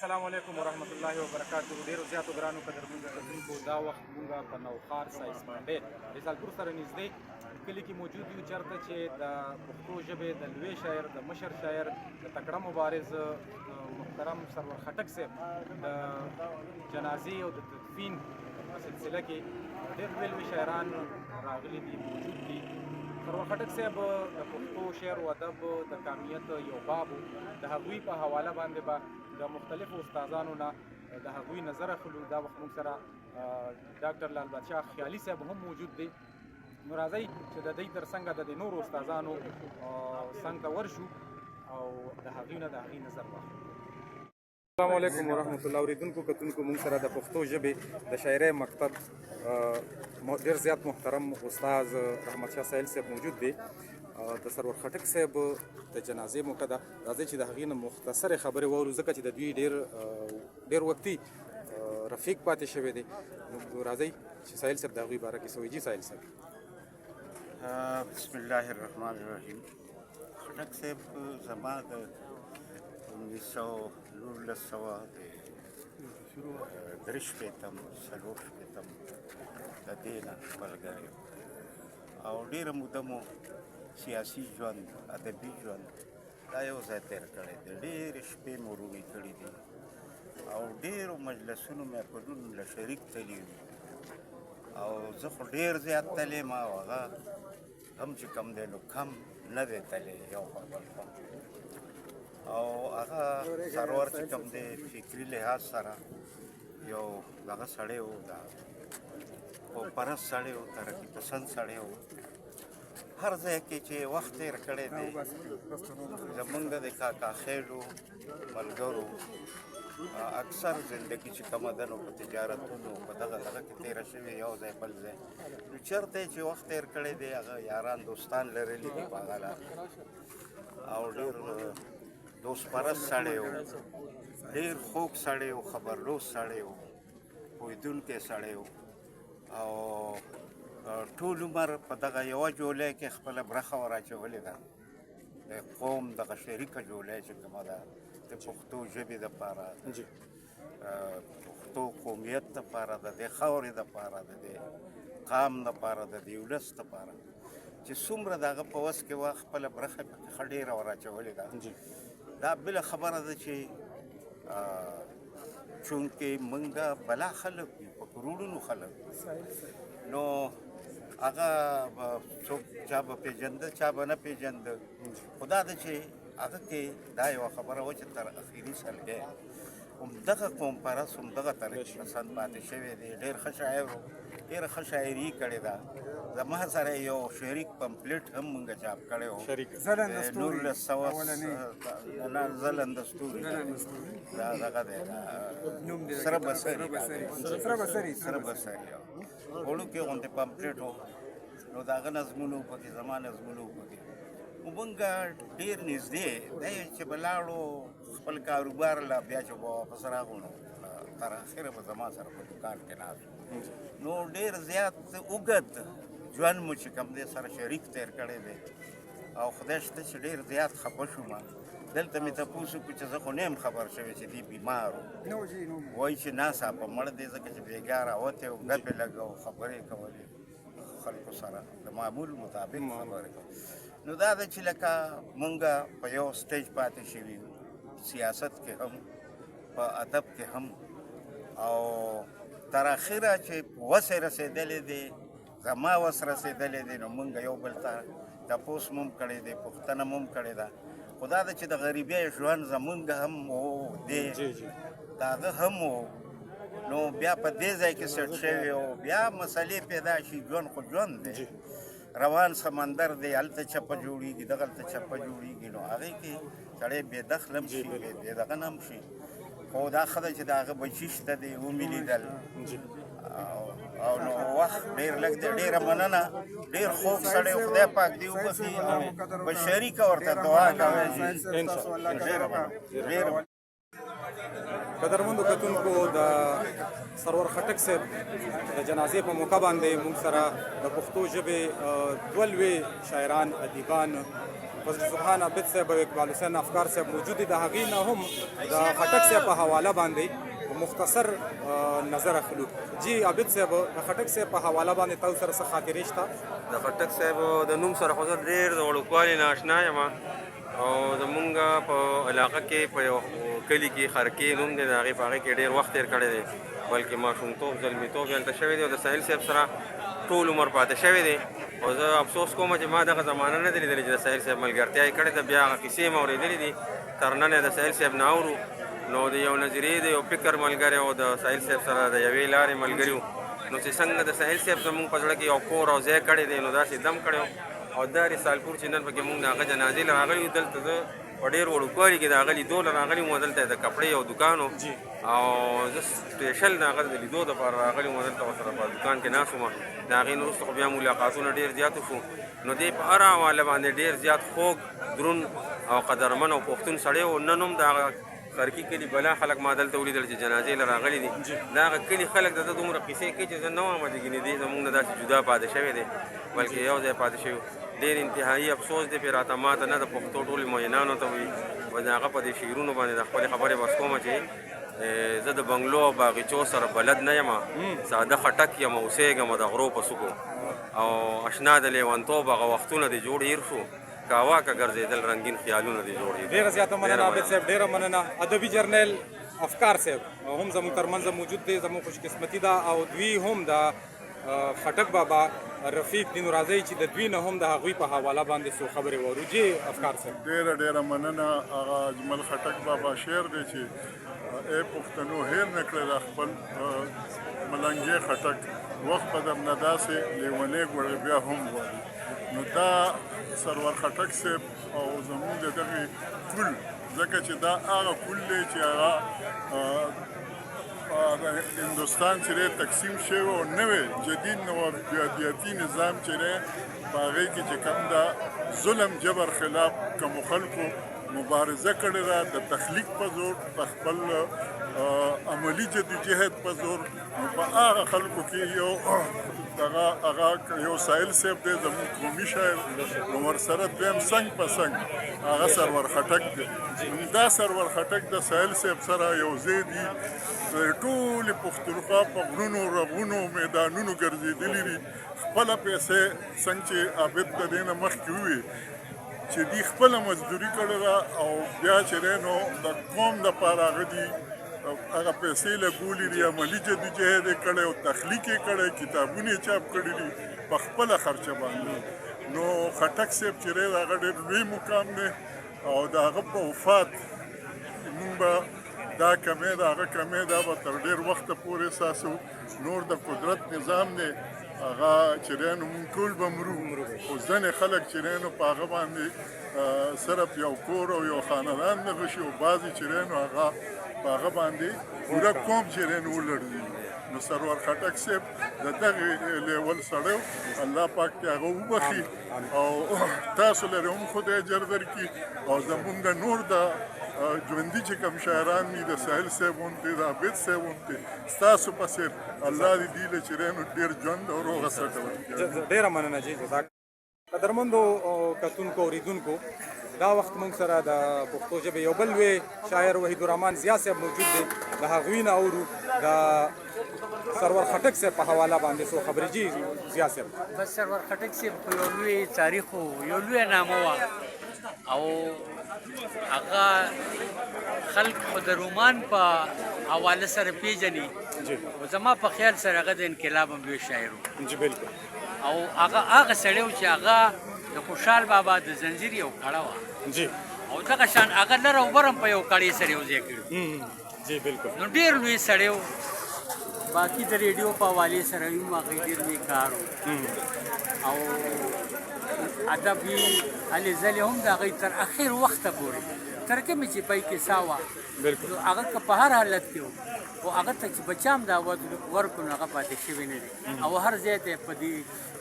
السلام علیکم ورحمت الله وبرکاتہ. ډیرو زیاتو ګرانو قدرمنو کتونکو دا وخت مونږ په نوښار سایز منډی رسالپور سره نږدې کلي کې موجود یو، چېرته چې د پښتو ژبې د لوی شاعر، د مشر شاعر، د تکړه مبارز محترم سرور خټک صاحب د جنازې او د تدفین په سلسله کې ډېر لوی شاعران راغلي دي، موجود دي. سرور خټک صاحب د پښتو شعر و ادب د کامیت یو باب و. د هغوی په حواله باندې به د مختلفو استادانو نه د هغوی نظر اخلو. دا وخت موږ سره ډاکټر لال بادشاه خیالي صاحب هم موجود دی. نو راځئ چې د دوی تر څنګ د نورو استادانو څنګ ته ورشو او د هغوی نه د هغوی نظر واخلو. السلام علیکم ورحمت الله. اوریدونکو کتونکو موږ سره د پښتو ژبې د شاعرۍ مکتب ډېر زیات محترم استاد رحمت شاه سایل صاحب موجود دی. د سرور خټک صاحب د جنازې موقع ده. راځئ چې د هغې نه مختصرې خبرې واورو، ځکه چې د دوی ډېر وختي رفیق پاتې شوی دی. نو راځئ چې سایل صاحب د هغوی باره کې څه وایي. جي سایل صاحب. بسم الله الرحمن الرحیم. خټک صاحب زما د 1913 څلور شپېتم د دې نه ملګری او ډېره موده مو سیاسي ژوند، ادبي ژوند دا یو ځای تېر کړی دی. ډېرې شپې مو روڼې کړي دي او ډېرو مجلسونو محفلونو له شریک تللي دي او زه خو ډېر زیات تللی یم او هغه هم چې کم دی نو کم نه دی تللی یو خوا بل خوا. او هغه سرور چې کوم دی فکري لحاظ سره یو دغه سړی و، د پرست سړی و، ترقي پسند سړی و. هر ځای کې چې وخت تېر کړی دی زمونږ د کاکا خیلو ملګرو اکثر زندګي چې کومه ده نو په تجارتونو په دغه کې تېره شوې، یو ځای بل ځای. نو چېرته چې وخت تېر کړی دی هغه یاران دوستان لرلي دي په هغه لار او ډېر دوست پرست سړی و، ډېر خوږ سړی و، خبرلوز سړی و، پوهېدونکی سړی و او ټول عمر په دغه یوه جولۍ کې خپله برخه ور اچولې ده. د قوم دغه شریکه جولۍ چې کومه ده د پښتو ژبې دپاره، پښتو قومیت دپاره، د دې خاورې دپاره، د دې قام دپاره، د دې ولس دپاره چې څومره د هغه په وس کې وه خپله برخه پکې ښه ډېره ور اچولې ده. دا بله خبره ده چې چونکې موږ بلا خلک یو، په کروڑونو خلک، نو هغه څوک چا به پېژنده چا به نه پېژنده. خو دا ده چې هغه کې دا یوه خبره وه چې تر اخري سلګۍ همدغه قوم پرست، همدغه ترقي پسند پاتې شوی دی. ډېر ښه شاعر و، ډېره ښه شاعري یې کړې ده. زما سره یو شریک پمفلیټ هم موږ چاپ کړی و، 1900 ځلنده ستوري دا دغه دی سره بسري وړوکی غوندې پمفلیټ و. نو د هغه نظمونه و پکې، زما نظمونه و پکې. موږ ډېر نږدې دی چې به لاړو خپل کاروبار له، بیا چې به واپس راغلو نو تر اخره به زما سره په دوکان کې ناست. نو ډېر زیات اوږد ژوند مو چې کوم دی سره شریک تېر کړی دی او خدای شته چې ډېر زیات خفه شوم. دلته مې تپوس وکړو چې زه خو نه یم خبر شوی چې دی بیمار و. وایي چې ناڅاپه مړ دی، ځکه چې بېګا راوتی و، ګپې لګو، خبرې کولې خلکو سره د معمول مطابق خبرې کولې. نو دا ده چې لکه مونږ په یو سټیج پاتې شوي یو، سیاست کې هم په ادب کې هم. او تر اخره چې وس یې رسېدلی دی، زما وس رسېدلی دی، نو مونږ یو بل ته تپوس مو هم کړی دی، پوښتنه مو هم کړې ده. خو دا ده چې د غریبۍ ژوند زمونږ هم و دی، د هغه هم و. نو بیا په دې ځای کې سیټ شوي او بیا مسلې پیدا شي. ژوند خو ژوند دی، روان سمندر دی، هلته چپه جوړېږي، دغلته چپه جوړېږي. نو هغې کې سړی بې دخله هم شي، بې دغه نه هم شي. خو دا ښه ده چې د هغه بچي شته دی، ومې لیدل او نو وخت ډېر لږ دی. ډېره مننه، ډېر خوږ سړی، خدای پاک دې وبخي او په شریکه ورته دعا کوئ. ډېره مننه. قدرمندو کتونکو د سرور خټک صاحب د جنازې په موقع باندې موږ سره د پښتو ژبې دوه لوی شاعران ادیبان فضل سبحان عابد صاحب او اقبال حسین افکار صاحب موجود دي. د هغې نه هم د خټک صاحب په حواله باندې مختصر نظر اخلو. جی عابد صاحب د خټک صاحب په حواله باندې تاسو سره څه خاطرې شته؟ د خټک صاحب د نوم سره خو زه ډېر د وړوکوالي نه اشنا یم او زمونږ په علاقه کې په یو کلي کې خرکې نوم دی د هغې په هغې کې ډېر وخت تېر کړی دی بلکې ماشومتوب زلمیتوب یې هلته شوی دی او د ساحل صاحب سره ټول عمر پاتې شوی دی او زه افسوس کوم چې ما دغه زمانه نه دی لیدلې چې د ساحل صاحب ملګرتیا یې کړې ده بیا هغه کیسې مې اورېدلې دي تر نن یې د ساحل صاحب نه اورو نو د یو نظریې د یو فکر ملګری او د ساحل صاحب سره د یوې لارې ملګري نو چې څنګه د ساحل صاحب زموږ په زړه کې یو کور او ځای کړی دی نو داسې دم کړی او دا رسالپور چې نن پکې موږ د هغه جنازې له راغلي یو دلته زه په ډېر وړوکوالي کې د هغه لیدو له راغلي وم دلته د کپړې یو دوکان و او زه سپېشل د هغه د لیدو دپاره راغلي وم دلته ورسره په دوکان کې ناست وم د هغې نه وروسته خو بیا ملاقاتونه ډېر زیات وشو نو دې په هره حواله باندې ډېر زیات خوږ دروند او قدرمن او پښتون سړی و نن هم د هغه خرکي کلي بلا خلک ما دلته ولیدل چې جنازې له راغلي دي د هغه کلي خلک د ده دومره قیسې کوي چې زه نه وایم چې ګینې دې زموږ نه داسې جدا پاتې شوی دی بلکې یو ځای پاتې شوي ډېر انتهایي افسوس دی پرې راته ماته نه د پښتو ټولې مینانو ته وي و د هغه په دې شعرونو باندې د خپلې خبرې بس کومه چې زه د بنګلو او باغچو سره بلد نه یم ساده خټک یم اوسېږم د غرو په څوکو او اشنا د لیونتوب هغه وختونه دې جوړ هیر شو کاوا که ګرځېدل رنګین خیالونه دې جوړ هیر ډېره زیاته مننه عابد صاحب ډېره مننه. ادبي جرنیل افکار صاحب هم زموږ ترمنځ موجود دی زموږ خوشقسمتي ده او دوی هم د خټک بابا رفیق دین راځي چې د دوی نه هم د هغوی په حواله باندې څو خبرې وورو. جی افکار صاحب ډېره مننه. هغه اجمل خټک بابا شعر دی چې ای پښتنو هیر نه کړی دا خپل ملنګې خټک وخت به درنه داسې لیونی ګوړې بیا هم غواړي نو دا سرور خټک صاحب او زموږ د دغې کل ځکه چې دا هغه کل دی چې هغه هندوستان چې دی تقسیم شوی او نوی جدید نوابیاتي نظام چې دی په هغې کې چې کوم دا ظلم جبر خلاف کومو خلکو مبارزه کړې ده د تخلیق په زور په خپل عملي جدوجهد په زور په هغه خلکو کې یو هغه یو ساحل صاحب دی زموږ قومي شاعر نو ورسره دویم څنګ په څنګ هغه سرور خټک دی. دا سرور خټک د ساحل صاحب سره یو ځای دي ټولې پښتونخوا په غرونو رغونو میدانونو ګرځېدلي دي خپله پیسې څنګه چې عابد د دې نه مخکې ووي چې دوی خپله مزدوري کړې ده او بیا چې دی نو د قوم دپاره هغه دي هغه پیسې لګولي دي عملي جدوجهد یې کړی او تخلیق یې کړی کتابونه یې چاپ کړي دي په خپله خرچه باندې نو خټک صاحب چې دی هغه ډېر لوی مقام دی او د هغه په وفات مونږ به دا کمی ده هغه کمی دا به تر ډېر وخته پورې ساسو نور د قدرت نظام دی هغه چې دی نو مونږ ټول به مرو خو ځینې خلک چې دی نو په هغه باندې صرف یو کور او یو خاندان دغه شي او بعضې چې دی نو هغه په هغه باندې پوره قوم چې دی نو ولړزي نو سرور خټک صاحب د دغې لیول سړی الله پاک دې هغه وبخي او تاسو لرې هم خدای اجر درکړي او زمونږ د نور د ژوندي چې کوم شاعران دي د ساحل صاحب غوندې د عابد صاحب غوندې ستاسو په څېر الله دې دوی له چې دی نو ډېر ژوند او روغه سټه ورکړي. ډېره مننه جی جزاک. قدرمندو کتونکو اورېدونکو دا وخت موږ سره د پښتو ژبې یو بل لوی شاعر وحید الرحمن ضیا صاحب موجود دی د هغوی نه اورو د سرور خټک صاحب په حواله باندې څو خبرې. جی ضیا صاحب بس سرور خټک صاحب خو یو لوی تاریخ و یو لویه نامه وه او هغه خلک خو د رومان په حواله سره پیژني او زما په خیال سره هغه د انقلاب هم لوی شاعر و. جی بالکل. او هغه سړی و چې هغه د خوشحال بابا د زنځیر یو کړه وه جی او دغه شان هغه لر او بر هم په یو کړې سره یو ځای کړي. جی بالکل. نو ډېر لوی سړی و. باقي د ریډیو په حوالې سره هم هغې ډېر لوی کار و او ادب یې هلې ځلې هم د هغې تر اخر وخته پورې تر کومې چې پای کې سا وه نو هغه که په هر حالت کې و خو هغه ته چې بچه هم دعوت ورکړو نو هغه پاتې شوی نه دی او هر ځای ته په دې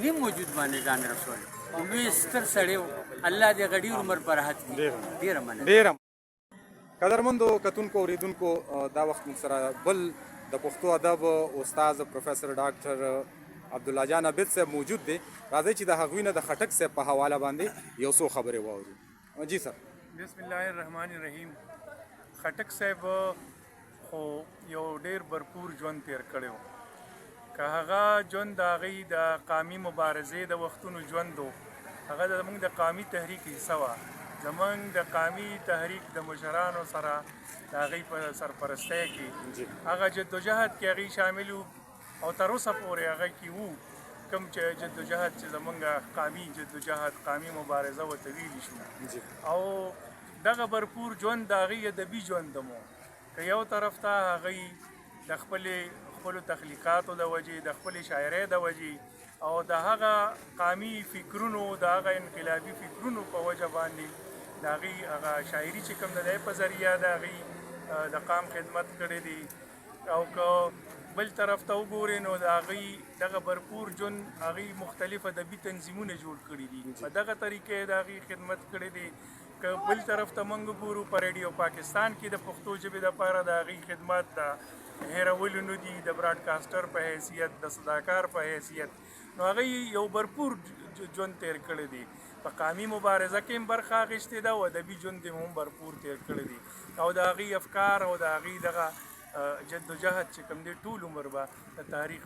نیم وجود باندې ځان رسولی او لوی ستر سړی و. الله دې غډیر عمر په راحت کړي. ډېره مننه. قدرمندو کتونکو اوریدونکو دا وخت موږ سره بل د پښتو ادب استاد پروفیسر ډاکټر عبدالله جان عبید صاحب موجود دی. راځئ چې د هغوی نه د خټک صاحب په حواله باندې یو څو خبرې واورو. جی سر. بسم الله الرحمن الرحیم. خټک صاحب خو یو ډیر برپور ژوند تیر کړی و. که هغه ژوند د هغې د قامي مبارزې د وختونو ژوند و، هغه زموږ د قامي تحریک حصه وه. زموږ د قامي تحریک د مشرانو سره د هغې په سرپرستۍ کې هغه جدوجهد کې هغې شامل وو او تر اوسه پورې هغه کې وو کوم چې جدوجهد چې زموږ قامي جدوجهد قامي مبارزه ورته ویلی شو. او دغه برپور ژوند د هغې ادبي ژوند مو که یو طرف ته هغې د خپلو تخلیقاتو د وجې د خپلې شاعرۍ د وجې او د هغه قامي فکرونو د هغه انقلابي فکرونو په وجه باندې د هغې هغه شاعري چې کوم د دی په ذریعه د هغې د قام خدمت کړی دی. او که بل طرف ته وګورئ نو د هغې دغه برپور ژوند هغې مختلف ادبي تنظیمونه جوړ کړي دي، په دغه طریقې د هغې خدمت کړی دی. که بل طرف ته موږ ګورو په ریډیو پاکستان کې د پښتو ژبې دپاره د هغې خدمت د هیرولو نه دي، د براډکاسټر په حیثیت، د صداکار په حیثیت، نو هغې یو برپور ژوند تیر کړی دی. په قامي مبارزه کې هم برخه اخیستې ده او ادبي ژوند یې هم برپور تیر کړی دی. او د هغې افکار او د هغې دغه جدوجهد چې کوم دی ټول عمر به د تاریخ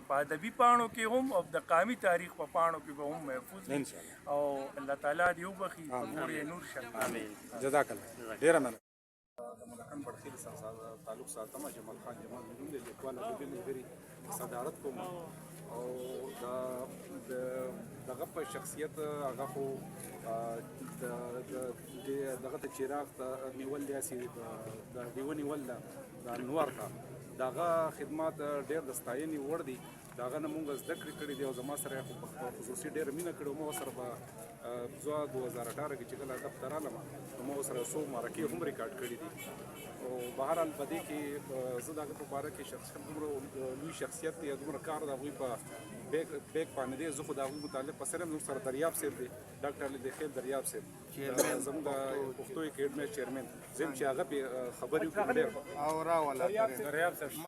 په ادبي پاڼو کې هم او د قامي تاریخ په پاڼو کې به هم محفوظ وي. او الله تعالی دې وبخي، نور یې نور شه. جزاک الله. ډېره مننه. د ملکن بړخیل سره تعلق ساتم. جمال خان جمال نوم دی، لیکوال ادبي ملګري صدارت کوم. او دغه په شخصیت هغه خو دغه ته چراغ ته نیول دی، هسې د ډیوه نیول ده د انوار ته، دغه خدمات ډېر د ستاینې وړ دي. د هغه نه مونږ زده کړې کړي دي او زما سره یې په خصوصي ډېره مینه کړې. ما ورسره په 2018 کې چې کله ادب ته رالم نو ما ورسره څو مرکې هم ریکارډ کړي دي. او بهرحال په دې کې زه د هغه په باره کې شخصا دومره لوی شخصیت دی، دومره کار د هغوی په بیک باندې دی. زه خو د هغوی متعلق په سره هم زموږ سره دریاب صاحب دی، ډاکټر علي خیل دریاب صاحب زموږ د پښتو اکیډمۍ چیرمن، زه یم چې هغه پې خبرې وکړم ډېر. دریاب صاحب